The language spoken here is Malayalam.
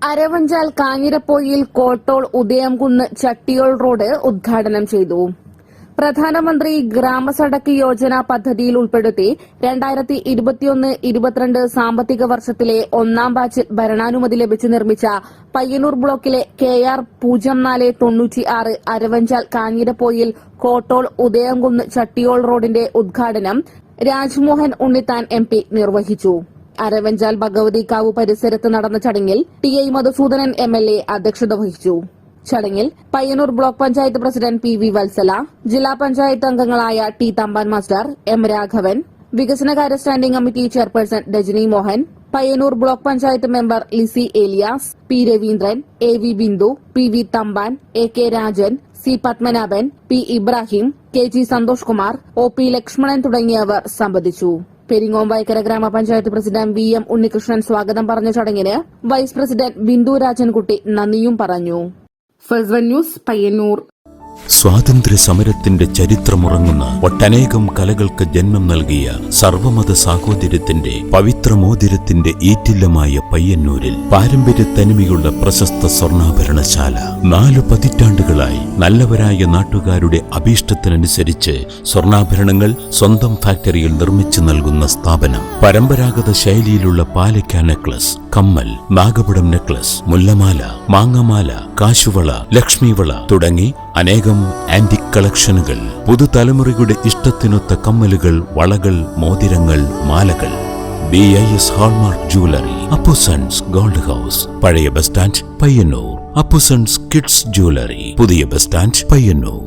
അരവഞ്ചാൽ കാഞ്ഞിരപ്പൊയിൽ കോട്ടോൾ ഉദയംകുന്ന് ചട്ടിയോൾ റോഡ് ഉദ്ഘാടനം ചെയ്തു. പ്രധാനമന്ത്രി ഗ്രാമസഡക്ക് യോജന പദ്ധതിയിൽ ഉൾപ്പെടുത്തി 2021-22 സാമ്പത്തിക വർഷത്തിലെ ഒന്നാം ബാച്ചിൽ ഭരണാനുമതി ലഭിച്ച് നിർമ്മിച്ച പയ്യന്നൂർ ബ്ലോക്കിലെ KR 0496 അരവഞ്ചാൽ കാഞ്ഞിരപ്പൊയിൽ കോട്ടോൾ ഉദയംകുന്ന് ചട്ടിയോൾ റോഡിന്റെ ഉദ്ഘാടനം രാജ്മോഹൻ ഉണ്ണിത്താൻ MP നിർവഹിച്ചു. അരവഞ്ചാൽ ഭഗവതിക്കാവ് പരിസരത്ത് നടന്ന ചടങ്ങിൽ TI മധുസൂദനൻ MLA അധ്യക്ഷത വഹിച്ചു. ചടങ്ങിൽ Payyanur block panchayat president PV Vatsala, ജില്ലാ പഞ്ചായത്ത് അംഗങ്ങളായ T Thampan master, M Raghavan, വികസനകാര്യ standing committee chairperson Rajani Mohan, Payyanur block panchayat member Lissy Elias, P Raveendran, AV Bindu, PV Thampan, AK Rajan, C Padmanabhan, P Ibrahim, KG Santhosh Kumar, OP Lakshmanan തുടങ്ങിയവർ സംബന്ധിച്ചു. പെരിങ്ങോംവയക്കര ഗ്രാമപഞ്ചായത്ത് പ്രസിഡന്റ് VM ഉണ്ണികൃഷ്ണൻ സ്വാഗതം പറഞ്ഞ ചടങ്ങിന് വൈസ് പ്രസിഡന്റ് ബിന്ദു രാജൻകുട്ടി നന്ദിയും പറഞ്ഞു. First news Payyanur. സ്വാതന്ത്ര്യ സമരത്തിന്റെ ചരിത്രമുറങ്ങുന്ന ഒട്ടനേകം കലകൾക്ക് ജന്മം നൽകിയ സർവമത സാഹോദര്യത്തിന്റെ പവിത്രമോതിരത്തിന്റെ ഈറ്റില്ലമായ പയ്യന്നൂരിൽ പാരമ്പര്യ തനിമയുള്ള പ്രശസ്ത സ്വർണ്ണാഭരണശാല 4 പതിറ്റാണ്ടുകളായി നല്ലവരായ നാട്ടുകാരുടെ അഭീഷ്ടത്തിനനുസരിച്ച് സ്വർണ്ണാഭരണങ്ങൾ സ്വന്തം ഫാക്ടറിയിൽ നിർമ്മിച്ചു നൽകുന്ന സ്ഥാപനം. പരമ്പരാഗത ശൈലിയിലുള്ള പാലക്ക നെക്ലസ്, കമ്മൽ, നാഗപടം നെക്ലസ്, മുല്ലമാല, മാങ്ങമാല, കാശുവള, ലക്ഷ്മിവള തുടങ്ങി അനേകം ആന്റിക് കളക്ഷനുകൾ, പുതുതലമുറയുടെ ഇഷ്ടത്തിനൊത്ത കമ്മലുകൾ, വളകൾ, മോതിരങ്ങൾ, മാലകൾ. BIS hallmark jewellery, Appusons gold house, പഴയ bus stand Payyanur. Appusons kids jewellery, പുതിയ ബസ് സ്റ്റാൻഡ് പയ്യന്നൂർ.